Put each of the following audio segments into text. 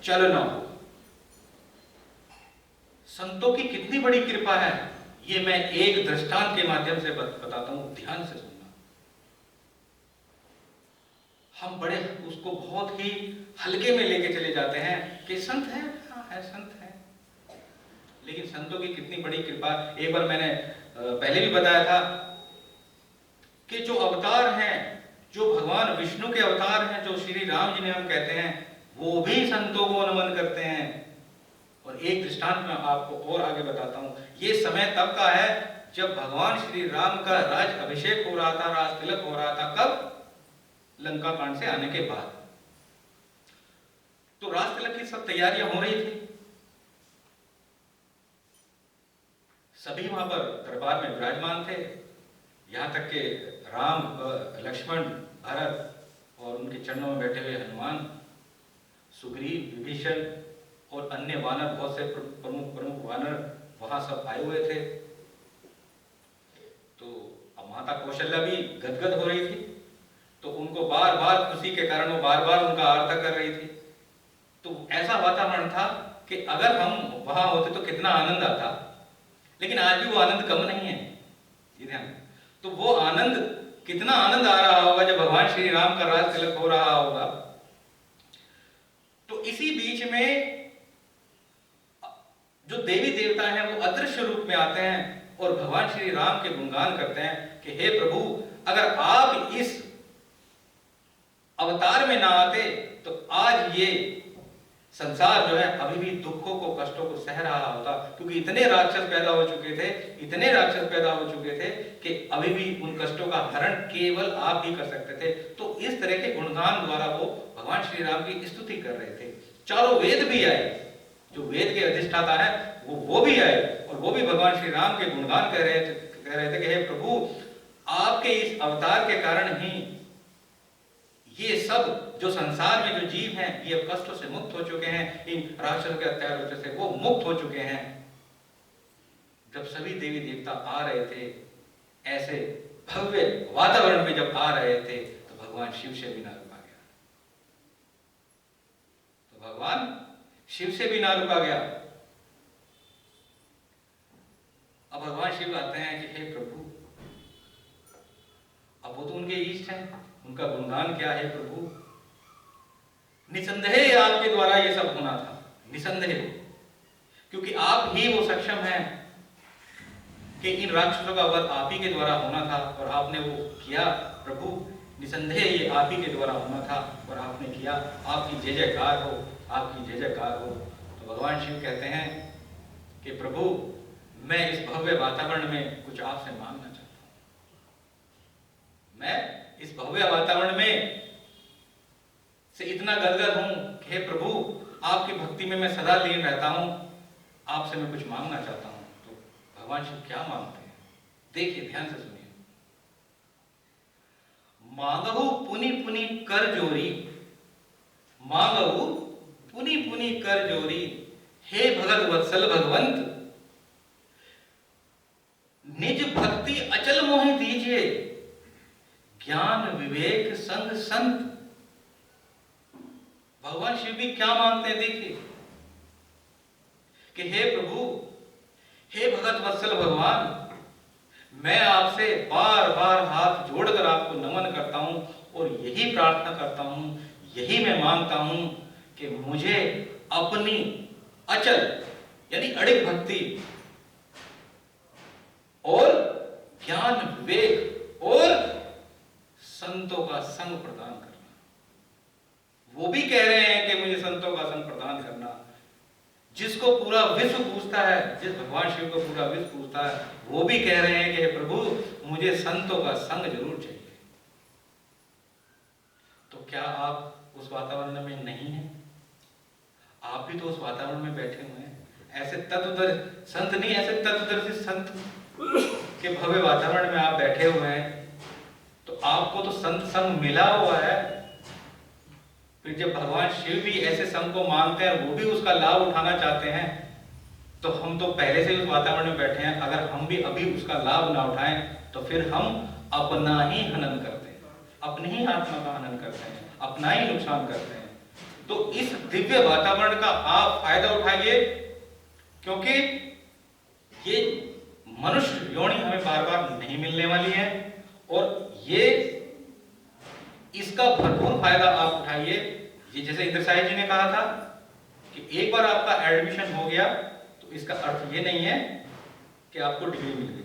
चलना होगा। संतों की कितनी बड़ी कृपा है, ये मैं एक दृष्टांत के माध्यम से बताता हूं, ध्यान से सुनना। हम बड़े उसको बहुत ही हल्के में लेके चले जाते हैं कि संत है, हाँ है, संत है, लेकिन संतों की कितनी बड़ी कृपा। एक बार मैंने पहले भी बताया था कि जो अवतार हैं, जो भगवान विष्णु के अवतार हैं, जो श्री राम जी ने हम कहते हैं, वो भी संतों को नमन करते हैं। और एक दृष्टांत मैं आपको और आगे बताता हूं। ये समय तब का है जब भगवान श्री राम का राज अभिषेक हो रहा था, राज तिलक हो रहा था। कब? लंका कांड से आने के बाद। तो राज तिलक की सब तैयारियां हो रही थी, सभी वहां पर दरबार में विराजमान थे, यहां तक कि राम, लक्ष्मण, भरत और उनके चरणों में बैठे हुए हनुमान, सुग्रीव, विभीषण और अन्य वानर, बहुत से प्रमुख वानर वहां सब आए हुए थे। तो अब माता कौशल्या भी गदगद हो रही थी, तो उनको बार बार खुशी के कारण वो बार बार उनका आराधना कर रही थी। तो ऐसा वातावरण था कि अगर हम वहां होते तो कितना आनंद आता, लेकिन आज भी वो आनंद कम नहीं है, ये ध्यान। तो वो आनंद, कितना आनंद आ रहा होगा जब भगवान श्री राम का राज तिलक हो रहा होगा। तो इसी बीच में जो देवी देवता हैं वो अदृश्य रूप में आते हैं और भगवान श्री राम के गुणगान करते हैं कि हे प्रभु, अगर आप इस अवतार में ना आते तो आज ये संसार जो है अभी भी दुखों को, कष्टों को सह रहा होता, क्योंकि इतने राक्षस पैदा हो चुके थे, इतने राक्षस पैदा हो चुके थे कि अभी भी उन कष्टों का हरण केवल आप ही कर सकते थे। तो इस तरह के गुणगान द्वारा वो भगवान श्री राम की स्तुति कर रहे थे। चारों वेद भी आए, जो वेद के अधिष्ठाता है वो भी आए और वो भी भगवान श्री राम के गुणगान कह रहे थे कि हे प्रभु, आपके इस अवतार के कारण ही ये सब जो संसार में जो जीव हैं ये अब कष्टों से मुक्त हो चुके हैं, इन राक्षसों के अत्याचार से वो मुक्त हो चुके हैं। जब सभी देवी देवता आ रहे थे, ऐसे भव्य वातावरण में जब आ रहे थे, तो भगवान शिव से भी ना रुका गया। तो भगवान शिव से भी ना रुका गया। अब भगवान शिव आते हैं कि हे प्रभु, अब वो तो उनके इष्ट हैं, उनका गुणगान क्या है प्रभु, निसंदेह आपके द्वारा ये सब होना था, निसंदेह, क्योंकि आप ही वो सक्षम हैं कि इन राक्षसों का वध आप ही के द्वारा होना था और आपने वो किया प्रभु। निसंदेह ये आप ही के द्वारा होना था और आपने किया। आपकी जय जयकार हो, आपकी जय जयकार हो। तो भगवान शिव कहते हैं कि प्रभु, मैं इस भव्य वातावरण में कुछ आपसे मांगना चाहता हूं। मैं इस भव्य वातावरण में से इतना गदगद हूं कि हे प्रभु, आपकी भक्ति में मैं सदा लीन रहता हूं, आपसे मैं कुछ मांगना चाहता हूं। तो भगवान शिव क्या मांगते हैं, देखिए, ध्यान से सुनिए। मांगहु पुनि पुनि कर जोरी, मांगहु पुनि पुनि कर जोरी, हे भगत वत्सल भगवंत, निज भक्ति अचल मोहि दीजिए, ज्ञान विवेक संग संत। भगवान शिव भी क्या मांगते हैं, देखिए कि हे प्रभु, हे भगत वत्सल भगवान, मैं आपसे बार बार हाथ जोड़कर आपको नमन करता हूं और यही प्रार्थना करता हूं, यही मैं मांगता हूं कि मुझे अपनी अचल यानी अड़िग भक्ति और ज्ञान विवेक और संतों का संग प्रदान करना। वो भी कह रहे हैं कि मुझे संतों का संग प्रदान करना। जिसको पूरा विश्व पूछता है, जिस भगवान शिव को पूरा विश्व पूछता है, वो भी कह रहे हैं कि हे प्रभु, मुझे संतों का संग जरूर चाहिए। तो क्या आप उस वातावरण में नहीं हैं? आप भी तो उस वातावरण में बैठे हुए हैं। ऐसे तत्वदर्शी संत नहीं, ऐसे तत्वदर्शी संत के भव्य वातावरण में आप बैठे हुए हैं, तो आपको तो संत संग मिला हुआ है। फिर जब भगवान शिव भी ऐसे संग को मांगते हैं, वो भी उसका लाभ उठाना चाहते हैं, तो हम तो पहले से उस वातावरण में बैठे हैं। अगर हम भी अभी उसका लाभ ना उठाएं तो फिर हम अपना ही हनन करते हैं, अपनी ही आत्मा का हनन करते हैं, अपना ही नुकसान करते हैं। तो इस दिव्य वातावरण का आप फायदा उठाइए, क्योंकि ये मनुष्य योनि हमें बार बार नहीं मिलने वाली है, और ये इसका भरपूर फायदा आप उठाइए। ये जैसे इंद्र साहिब जी ने कहा था कि एक बार आपका एडमिशन हो गया तो इसका अर्थ ये नहीं है कि आपको डिग्री मिल गई,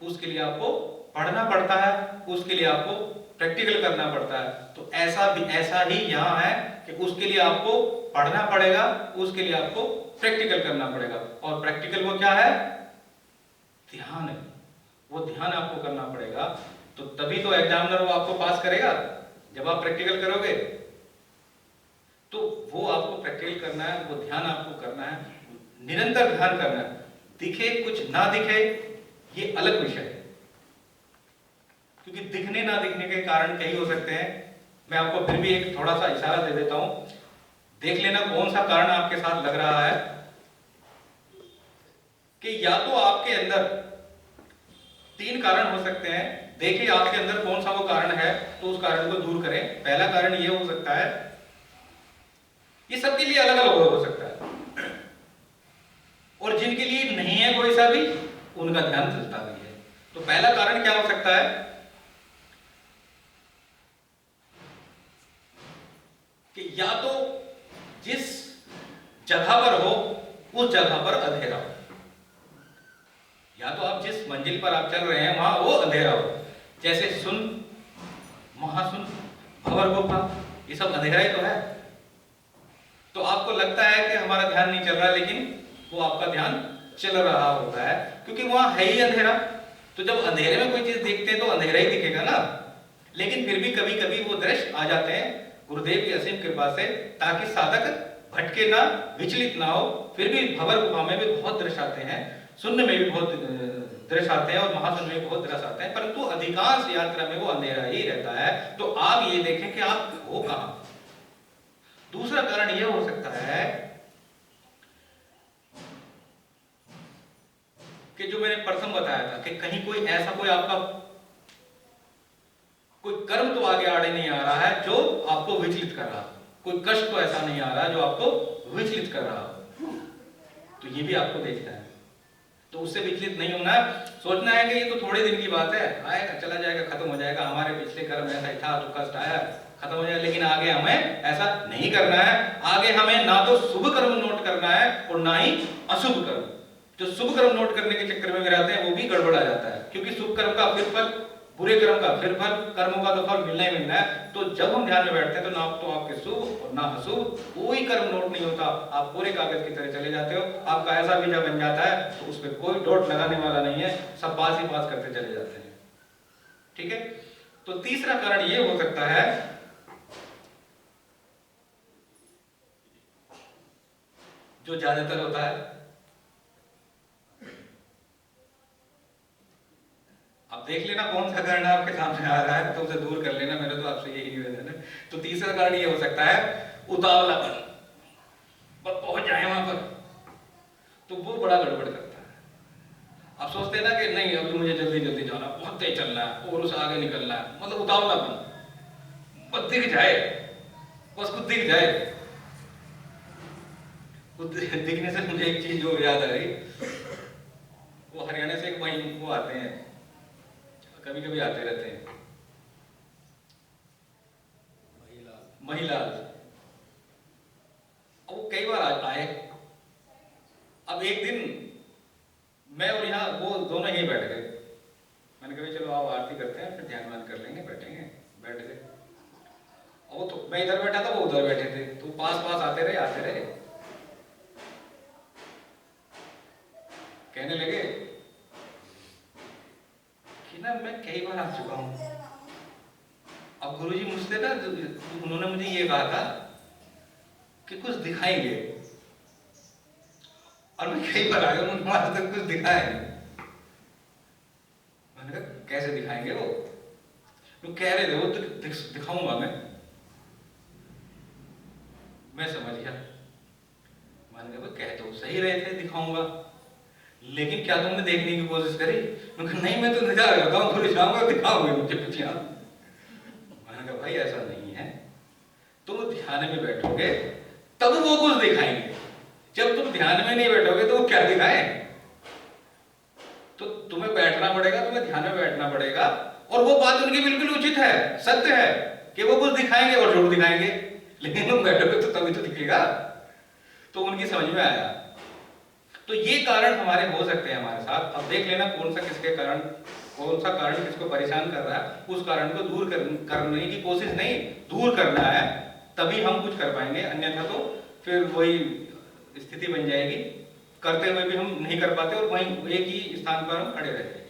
उसके लिए आपको पढ़ना पड़ता है, उसके लिए आपको प्रैक्टिकल करना पड़ता है। तो ऐसा ही यहाँ है कि उसके लिए आपको पढ़ना पड़ेगा, उसके लिए आपको प्रैक्टिकल करना पड़ेगा। और प्रैक्टिकल वो क्या है? ध्यान है, वो ध्यान आपको करना पड़ेगा। तो तभी तो एग्जामिनर वो आपको पास करेगा, जब आप प्रैक्टिकल करोगे। तो वो आपको प्रैक्टिकल करना है, वो ध्यान आपको करना है, निरंतर ध्यान करना है। दिखे कुछ ना दिखे ये अलग विषय है, क्योंकि दिखने ना दिखने के कारण कई हो सकते हैं। मैं आपको फिर भी एक थोड़ा सा इशारा दे देता हूं, देख लेना कौन सा कारण आपके साथ लग रहा है। कि या तो आपके अंदर 3 कारण हो सकते हैं, देखिए आपके अंदर कौन सा वो कारण है, तो उस कारण को दूर करें। पहला कारण ये हो सकता है, ये सबके लिए अलग अलग हो सकता है, और जिनके लिए नहीं है कोई सा भी, उनका ध्यान चलता भी है। तो पहला कारण क्या हो सकता है कि या तो जिस जगह पर हो उस जगह पर अंधेरा हो, या तो आप जिस मंजिल पर आप चल रहे हैं वहां वो अंधेरा हो। जैसे सुन, महासुन, भंवर गुफा, ये सब अंधेरा ही तो है। तो आपको लगता है कि हमारा ध्यान नहीं चल रहा, लेकिन वो आपका ध्यान चल रहा होता है, क्योंकि वहां है ही अंधेरा। तो जब अंधेरे में कोई चीज देखते हैं तो अंधेरा ही दिखेगा ना। लेकिन फिर भी कभी कभी वो दृश्य आ जाते हैं गुरुदेव की असीम कृपा से, ताकि साधक भटके ना, विचलित ना हो। फिर भी भंवर गुफा में भी बहुत दृश्य आते हैं, शून्य में भी बहुत दृश्य आते हैं, और महाशून्य में भी बहुत दृश्य आते हैं, परंतु अधिकांश यात्रा में वो अंधेरा ही रहता है। तो आप ये देखें कि आप हो कहां। दूसरा कारण यह हो सकता है कि जो मैंने प्रथम बताया था कि कहीं कोई ऐसा कोई आपका कोई कर्म तो आगे आड़े नहीं आ रहा है जो आपको विचलित कर रहा, कोई कष्ट तो ऐसा नहीं आ रहा जो आपको विचलित कर रहा हो। तो ये भी आपको देखना है। तो उससे विचलित नहीं होना है, सोचना है कि ये तो थोड़े दिन की बात है, आएगा चला जाएगा, खत्म हो जाएगा, हमारे पिछले कर्म ऐसा ही था तो कष्ट आया, खत्म हो जाएगा। लेकिन आगे हमें ऐसा नहीं करना है। आगे हमें ना तो शुभ कर्म नोट करना है और ना ही अशुभ कर्म। जो शुभ कर्म नोट करने के चक्कर में गिराते हैं वो भी गड़बड़ा जाता है, क्योंकि शुभ कर्म का फिर फल, बुरे कर्म का फिर फल, कर्मों का तो फल मिलना ही मिलना है। तो जब हम ध्यान में बैठते हैं तो ना तो आपके शुभ और ना अशुभ कोई कर्म नोट नहीं होता, आप पूरे कागज की तरह चले जाते हो। आपका ऐसा वीजा बन जाता है तो उस पर कोई डॉट लगाने वाला नहीं है, सब पास ही पास करते चले जाते हैं। ठीक है। तो तीसरा कारण ये हो सकता है जो ज्यादातर होता है, अब देख लेना कौन सा कारण आपके सामने आ रहा है तो उसे दूर कर लेना, मेरा तो आपसे यही निवेदन है। तो तीसरा कारण ये हो सकता है उतावलापन, पर पहुंच जाए वहां पर तो वो बड़ा गड़बड़ करता है। आप सोचते हैं ना कि नहीं अब तो मुझे जल्दी जल्दी जाना, बहुत तेज चलना है और उसे आगे निकलना है, मतलब उतावलापन, बस दिख जाए, बस कुछ दिख जाए। दिखने से मुझे एक चीज जो याद आ रही, वो हरियाणा से एक भाई वो आते हैं, कभी कभी आते रहते हैं, महिला। अब वो कई बार आए। अब एक दिन मैं और यहाँ वो दोनों यहीं बैठ गए। मैंने कहा चलो आओ आरती करते हैं, फिर ध्यान कर लेंगे, बैठेंगे। बैठ गए। वो तो मैं इधर बैठा था, वो उधर बैठे थे, तो पास पास आते रहे। कहने लगे कि ना मैं कई बार आ चुका हूं। अब गुरुजी मुझसे ना उन्होंने मुझे ये कहा था कि कुछ दिखाएंगे, और मैं कई बार आ गया, उन्होंने आज तक कुछ दिखाया नहीं। मैंने कहा कैसे दिखाएंगे वो कह रहे थे वो दिखाऊंगा मैं समझ गया। मैंने कहा कह तो सही रहे थे दिखाऊंगा, लेकिन क्या तुमने देखने की कोशिश करी? मैं कहा नहीं, मैं तो इंतजार करता हूँ, थोड़ी जाऊंगा दिखाओगे मुझे कुछ यहाँ। मैंने कहा भाई ऐसा नहीं है, तुम ध्यान में बैठोगे तब वो कुछ दिखाएंगे। जब तुम ध्यान में नहीं बैठोगे तो वो क्या दिखाएं? तो तुम्हें बैठना पड़ेगा, तुम्हें ध्यान में बैठना पड़ेगा। और वो बात उनकी बिल्कुल उचित है, सत्य है कि वो कुछ दिखाएंगे और जरूर दिखाएंगे, लेकिन तुम बैठोगे तो तभी तो दिखेगा। तो उनकी समझ में आया। तो ये कारण हमारे हो सकते हैं हमारे साथ। अब देख लेना कौन सा किसके कारण, कौन सा कारण किसको परेशान कर रहा है, उस कारण को दूर करने की कोशिश नहीं, दूर करना है, तभी हम कुछ कर पाएंगे। अन्यथा तो फिर वही स्थिति बन जाएगी, करते हुए भी हम नहीं कर पाते और वहीं एक ही स्थान पर हम खड़े रहते हैं।